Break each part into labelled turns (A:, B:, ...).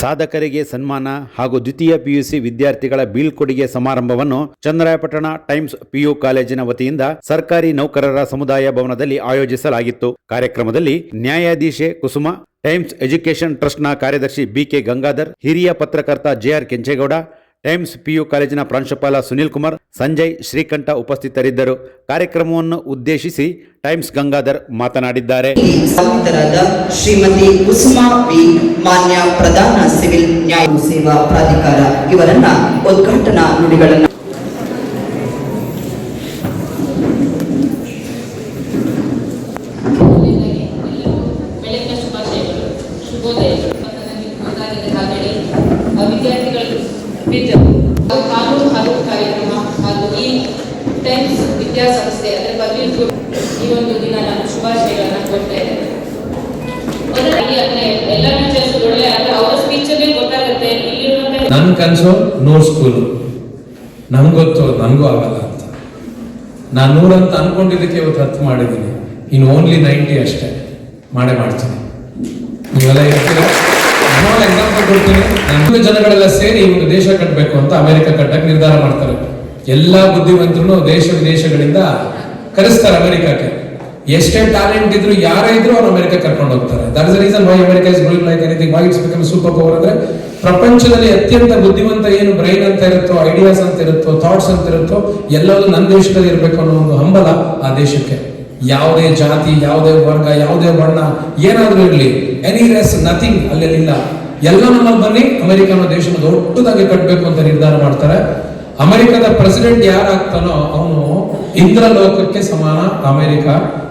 A: ಸಾಧಕರಿಗೆ ಸನ್ಮಾನ ಹಾಗೂ ದ್ವಿತೀಯ ಪಿಯುಸಿ ವಿದ್ಯಾರ್ಥಿಗಳ ಬೀಳ್ಕೊಡುಗೆ ಸಮಾರಂಭವನ್ನು ಚನ್ನರಾಯಪಟ್ಟಣ ಟೈಮ್ಸ್ ಪಿಯು ಕಾಲೇಜಿನ ವತಿಯಿಂದ ಸರ್ಕಾರಿ ನೌಕರರ ಸಮುದಾಯ ಭವನದಲ್ಲಿ ಆಯೋಜಿಸಲಾಗಿತ್ತು. ಕಾರ್ಯಕ್ರಮದಲ್ಲಿ ನ್ಯಾಯಾಧೀಶೆ ಕುಸುಮ, ಟೈಮ್ಸ್ ಎಜುಕೇಷನ್ ಟ್ರಸ್ಟ್ನ ಕಾರ್ಯದರ್ಶಿ ಬಿಕೆ ಗಂಗಾಧರ್, ಹಿರಿಯ ಪತ್ರಕರ್ತ ಜೆಆರ್ ಕೆಂಚೇಗೌಡ, ಟೈಮ್ಸ್ ಪಿಯು ಕಾಲೇಜಿನ ಪ್ರಾಂಶುಪಾಲ ಸುನಿಲ್ ಕುಮಾರ್, ಸಂಜಯ್, ಶ್ರೀಕಂಠ ಉಪಸ್ಥಿತರಿದ್ದರು. ಕಾರ್ಯಕ್ರಮವನ್ನು ಉದ್ದೇಶಿಸಿ ಟೈಮ್ಸ್ ಗಂಗಾಧರ್ ಮಾತನಾಡಿದ್ದಾರೆ.
B: ಶ್ರೀಮತಿ ಕುಸುಮಾ ವಿ, ಮಾನ್ಯ ಪ್ರಧಾನ ಸಿವಿಲ್ ನ್ಯಾಯ ಸೇವಾ ಪ್ರಾಧಿಕಾರ ಇವರನ್ನ ಉದ್ಘಾಟನಾ ನುಡಿಗಳನ್ನು
C: ಕಾನೂನು ಹಾಗೂ ಕಾರ್ಯಕ್ರಮ ಹಾಗೂ ಈ ಟೈಮ್ಸ್ ವಿದ್ಯಾಸಂಸ್ಥೆ ಅದರ ಬಗ್ಗೆ ಈ ಒಂದು ದಿನ ನಾನು ಶುಭಾಶಯಗಳನ್ನು ಕೊಡ್ತಾ ಇದ್ದೇನೆ. ಎಲ್ಲ ಟೀಚರ್ಸ್ ಒಳ್ಳೆ ಅವರ ಸ್ಪೀಚ್ ಅಲ್ಲಿ ಗೊತ್ತಾಗುತ್ತೆ.
D: ನನ್ನ ಕನಸು 100 ಸ್ಕೂಲು. ನಮ್ಗೆ ಗೊತ್ತು ನನಗೂ ಆಗಲ್ಲ ಅಂತ. ನಾನು 100 ಅಂತ ಅನ್ಕೊಂಡಿದ್ದಕ್ಕೆ ಇವತ್ತು 10 ಮಾಡಿದ್ದೀನಿ. ಇನ್ನು ಓನ್ಲಿ 90 ಅಷ್ಟೇ ಮಾಡ್ತೀನಿ. ನೀವೆಲ್ಲ ಇರ್ತೀರ. ಎಕ್ಸಾಂಪಲ್ ಕೊಡ್ತೀನಿ. ನಮ್ಮ ಜನಗಳೆಲ್ಲ ಸೇರಿ ಒಂದು ದೇಶ ಕಟ್ಟಬೇಕು ಅಂತ ಅಮೆರಿಕ ಕಟ್ಟಕ್ಕೆ ನಿರ್ಧಾರ ಮಾಡ್ತಾರೆ. ಎಲ್ಲಾ ಬುದ್ಧಿವಂತರು ದೇಶ ವಿದೇಶಗಳಿಂದ ಕರೆಸ್ತಾರೆ ಅಮೆರಿಕಕ್ಕೆ. ಎಷ್ಟೇ ಟ್ಯಾಲೆಂಟ್ ಇದ್ರು ಯಾರೇ ಇದ್ರು ಅವ್ರು ಅಮೆರಿಕ ಕರ್ಕೊಂಡು ಹೋಗ್ತಾರೆ. That is the reason why America is growing like anything, why it's become super power. ಅಂದ್ರೆ ಪ್ರಪಂಚದಲ್ಲಿ ಅತ್ಯಂತ ಬುದ್ಧಿವಂತ ಏನು ಬ್ರೈನ್ ಅಂತ ಇರುತ್ತೋ, ಐಡಿಯಾಸ್ ಅಂತ ಇರುತ್ತೋ, ಥಾಟ್ಸ್ ಅಂತ ಇರುತ್ತೋ ಎಲ್ಲವೂ ನನ್ನ ದೇಶದಲ್ಲಿ ಇರಬೇಕು ಅನ್ನೋ ಒಂದು ಹಂಬಲ ಆ ದೇಶಕ್ಕೆ. ಯಾವುದೇ ಜಾತಿ, ಯಾವುದೇ ವರ್ಗ, ಯಾವುದೇ ವರ್ಣ ಏನಾದ್ರೂ ಇರಲಿ, ಎನಿ ರೇಸ್, ನಥಿಂಗ್ ಅಲ್ಲೆಲ್ಲ ಎಲ್ಲ ನಮ್ಮಲ್ಲಿ ಬನ್ನಿ ಅಮೆರಿಕ ಅನ್ನೋ ದೇಶನ ದೊಡ್ಡದಾಗಿ ಕಟ್ಟಬೇಕು ಅಂತ ನಿರ್ಧಾರ ಮಾಡ್ತಾರೆ. ಅಮೆರಿಕದ ಪ್ರೆಸಿಡೆಂಟ್ ಯಾರಾಗ್ತಾನೋ ಅವನು ಇಂದ್ರಲೋಕಕ್ಕೆ ಸಮಾನ. ಅಮೆರಿಕ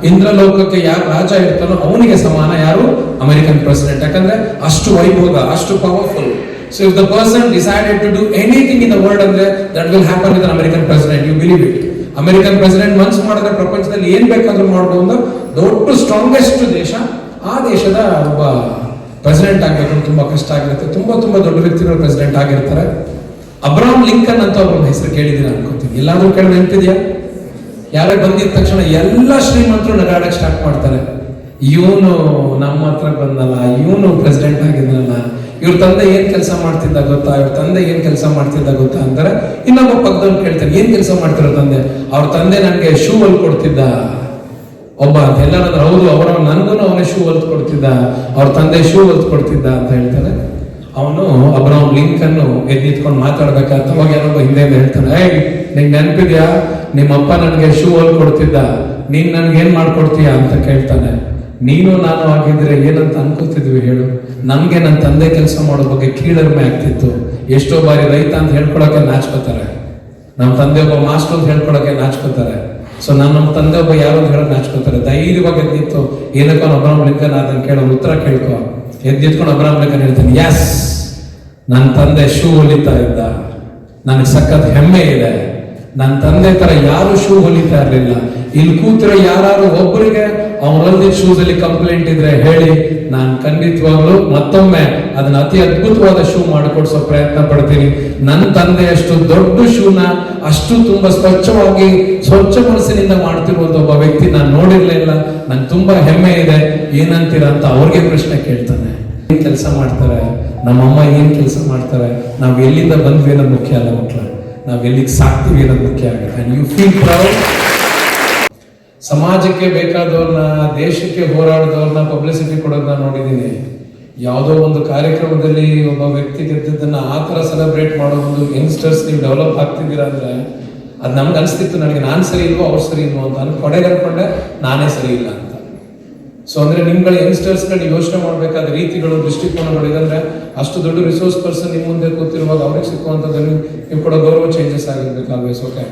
D: ಇಂದ್ರಲೋಕಕ್ಕೆ ಯಾರು ರಾಜ ಇರ್ತಾನೋ ಅವನಿಗೆ ಸಮಾನ ಯಾರು? American president. ಯಾಕಂದ್ರೆ ಅಷ್ಟು ವೈಭೋಗ, ಅಷ್ಟು powerful. So if the person decided to do anything in the world ಅಂದ್ರೆ that will happen with an American president. You believe it? American president ಮನ್ಸು ಮಾಡಿದ್ರೆ ಪ್ರಪಂಚದಲ್ಲಿ ಏನ್ ಬೇಕಾದ್ರೂ ಮಾಡಬಹುದು. ದೊಡ್ಡ ಸ್ಟ್ರಾಂಗೆಸ್ಟ್ ದೇಶ. ಆ ದೇಶದ ಒಬ್ಬ ಪ್ರೆಸಿಡೆಂಟ್ ಆಗ್ಬೇಕು ತುಂಬಾ ಕಷ್ಟ ಆಗಿರುತ್ತೆ. ತುಂಬಾ ದೊಡ್ಡ ವ್ಯಕ್ತಿಗಳು ಪ್ರೆಸಿಡೆಂಟ್ ಆಗಿರ್ತಾರೆ. ಅಬ್ರಹಾಂ ಲಿಂಕನ್ ಅಂತ ಒಬ್ಬರ ಹೆಸರು ಕೇಳಿದೀರ ಅನ್ಕೋತೀನಿ. ಎಲ್ಲಾದ್ರೂ ಕೇಳಿ ನೆನಪಿದ್ಯಾ? ಯಾರೇ ಬಂದಿದ ತಕ್ಷಣ ಎಲ್ಲ ಶ್ರೀಮಂತರು ನಗಾಡಕ್ ಸ್ಟಾರ್ಟ್ ಮಾಡ್ತಾರೆ. ಇವನು ನಮ್ಮ ಹತ್ರ ಬಂದಲ್ಲ, ಇವನು ಪ್ರೆಸಿಡೆಂಟ್ ಆಗಿದ್ನಲ್ಲ, ಇವ್ರ ತಂದೆ ಏನ್ ಕೆಲಸ ಮಾಡ್ತಿದ್ದ ಗೊತ್ತಾ, ಇವ್ರ ತಂದೆ ಏನ್ ಕೆಲಸ ಮಾಡ್ತಿದ್ದ ಗೊತ್ತಾ ಅಂತಾರೆ. ಇನ್ನೊಬ್ಬ ಪಕ್ಕದವ್ರು ಕೇಳ್ತಾರೆ, ಏನ್ ಕೆಲಸ ಮಾಡ್ತಿರೋ ತಂದೆ? ಅವ್ರ ತಂದೆ ನನಗೆ ಶೂ ಹೊಲ್ ಕೊಡ್ತಿದ್ದ ಒಬ್ಬ ಅಂತ. ಎಲ್ಲರೂ ಹೌದು, ನನ್ಗೂ ಅವನೇ ಶೂ ಹೊಲ್ದು ಕೊಡ್ತಿದ್ದ, ಅವ್ರ ತಂದೆ ಶೂ ಹೊಲ್ದು ಕೊಡ್ತಿದ್ದ ಅಂತ ಹೇಳ್ತಾರೆ. ಅವನು ಅಬ್ರಹಾಂ ಲಿಂಕನ್ ಎದ್ದಿತ್ಕೊಂಡು ಮಾತಾಡ್ಬೇಕಾದ್ರೆ ಅವಾಗ ಯಾರೊಬ್ಬ ಹಿಂದೆ ಹೇಳ್ತಾನೆ, ನಿಂಗೆ ನೆನಪಿದ್ಯಾ ನಿಮ್ಮಪ್ಪ ನನಗೆ ಶೂ ಹೊಲ್ ಕೊಡ್ತಿದ್ದ, ನೀನ್ ನನ್ಗೆ ಏನ್ ಮಾಡ್ಕೊಡ್ತೀಯ ಅಂತ ಕೇಳ್ತಾನೆ. ನೀನು ನಾನು ಆಗಿದ್ರೆ ಏನಂತ ಅನ್ಕೋತಿದ್ವಿ ಹೇಳು? ನಮ್ಗೆ ನನ್ನ ತಂದೆ ಕೆಲಸ ಮಾಡೋ ಬಗ್ಗೆ ಕೀಳರಿಮೆ ಆಗ್ತಿತ್ತು. ಎಷ್ಟೋ ಬಾರಿ ರೈತ ಅಂತ ಹೇಳ್ಕೊಳಕ್ಕೆ ನಾಚ್ಕೋತಾರೆ, ನಮ್ಮ ತಂದೆ ಒಬ್ಬ ಮಾಸ್ಟರ್ ಅಂತ ಹೇಳ್ಕೊಳಕ್ಕೆ ನಾಚ್ಕೋತಾರೆ. ಸೊ ನಮ್ಮ ತಂದೆ ಒಬ್ಬ ಯಾರು ಅಂತ ಹೇಳಕ್ ನಾಚ್ಕೋತಾರೆ. ಧೈರ್ಯವಾಗಿ ಎದ್ದಿತ್ತು, ಏನಕ್ಕೋ ಅಬ್ರಹಾಂ ಲಿಂಕನ್ ಅದನ್ನ ಕೇಳೋ ಉತ್ತರ ಕೇಳ್ಕೊ. ಎದ್ದಿತ್ಕೊಂಡು ಅಬ್ರಹಾಂ ಲಿಂಕನ್ ಹೇಳ್ತಾನೆ, ಯಸ್, ನನ್ನ ತಂದೆ ಶೂ ಹೊಲಿತಾ ಇದ್ದ, ನನಗೆ ಸಖತ್ ಹೆಮ್ಮೆ ಇದೆ. ನನ್ನ ತಂದೆ ತರ ಯಾರು ಶೂ ಹೊಲಿತಾ ಇರ್ಲಿಲ್ಲ. ಇಲ್ಲಿ ಕೂತಿರೋ ಯಾರು ಒಬ್ಬರಿಗೆ ಅವ್ನು ಹೊಲಿದ ಶೂಸ್ ಅಲ್ಲಿ ಕಂಪ್ಲೇಂಟ್ ಇದ್ರೆ ಹೇಳಿ, ನಾನು ಖಂಡಿತವಾಗ್ಲು ಮತ್ತೊಮ್ಮೆ ಅದನ್ನ ಅತಿ ಅದ್ಭುತವಾದ ಶೂ ಮಾಡಿಕೊಡ್ಸೋ ಪ್ರಯತ್ನ ಪಡ್ತೀನಿ. ನನ್ನ ತಂದೆ ಅಷ್ಟು ದೊಡ್ಡ ಶೂನ ಅಷ್ಟು ತುಂಬಾ ಸ್ವಚ್ಛವಾಗಿ, ಸ್ವಚ್ಛ ಮನಸ್ಸಿನಿಂದ ಮಾಡ್ತಿರೋದು ಒಬ್ಬ ವ್ಯಕ್ತಿ ನಾನು ನೋಡಿರ್ಲಿಲ್ಲ. ನಂಗೆ ತುಂಬಾ ಹೆಮ್ಮೆ ಇದೆ, ಏನಂತೀರ ಅಂತ ಅವ್ರಿಗೆ ಪ್ರಶ್ನೆ ಕೇಳ್ತಾನೆ. ಏನ್ ಕೆಲಸ ಮಾಡ್ತಾರೆ ನಮ್ಮಮ್ಮ, ಏನ್ ಕೆಲಸ ಮಾಡ್ತಾರೆ, ನಾವ್ ಎಲ್ಲಿಂದ ಬಂದ್ವಿ ಅನ್ನೋದು ಮುಖ್ಯ ಅಲ್ಲ ಮಕ್ಕಳ, ನಾವ್ ಎಲ್ಲಿಗೆ ಸಾಕ್ತಿವಿ ಅನ್ನೋದು ಮುಖ್ಯ ಆಗುತ್ತೆ. You feel proud. ಸಮಾಜಕ್ಕೆ ಬೇಕಾದವ್ರನ್ನ, ದೇಶಕ್ಕೆ ಹೋರಾಡಿದವ್ರನ್ನ ಪಬ್ಲಿಸಿಟಿ ಕೊಡೋದನ್ನ ನೋಡಿದೀನಿ. ಯಾವುದೋ ಒಂದು ಕಾರ್ಯಕ್ರಮದಲ್ಲಿ ಒಬ್ಬ ವ್ಯಕ್ತಿ ಗೆದ್ದದನ್ನ ಆ ತರ ಸೆಲೆಬ್ರೇಟ್ ಮಾಡೋ ಒಂದು ಯಂಗ್ಸ್ಟರ್ಸ್ ನೀವು ಡೆವಲಪ್ ಆಗ್ತಿದ್ದೀರಾ ಅಂದ್ರೆ ಅದು ನಮ್ಗೆ ಅನಿಸ್ತಿತ್ತು, ನನಗೆ ನಾನು ಸರಿ ಇಲ್ವೋ ಅವ್ರು ಸರಿ ಇಲ್ವೋ ಅಂತ. ನಾನು ಕೊನೆಗೆ ಅನ್ಕೊಂಡೆ ನಾನೇ ಸರಿ ಇಲ್ಲ ಅಂತ. ಸೊ ಅಂದ್ರೆ ನಿಮ್ಗಳ ಯಂಗ್ಸ್ಟರ್ಸ್ಗಳು ನೀವು ಯೋಚನೆ ಮಾಡಬೇಕಾದ ರೀತಿಗಳು, ದೃಷ್ಟಿಕೋನಗಳು ಇದಂದ್ರೆ ಅಷ್ಟು ದೊಡ್ಡ ರಿಸೋರ್ಸ್ ಪರ್ಸನ್ ನಿಮ್ಮ ಮುಂದೆ ಕೂತಿರುವಾಗ ಅವ್ರಿಗೆ ಸಿಕ್ಕುವಂಥದ್ದು ನೀವು ಕೊಡೋ ಗೌರವ ಚೇಂಜಸ್ ಆಗಿರ್ಬೇಕು ಆಲ್ವೇಸ್. ಓಕೆ.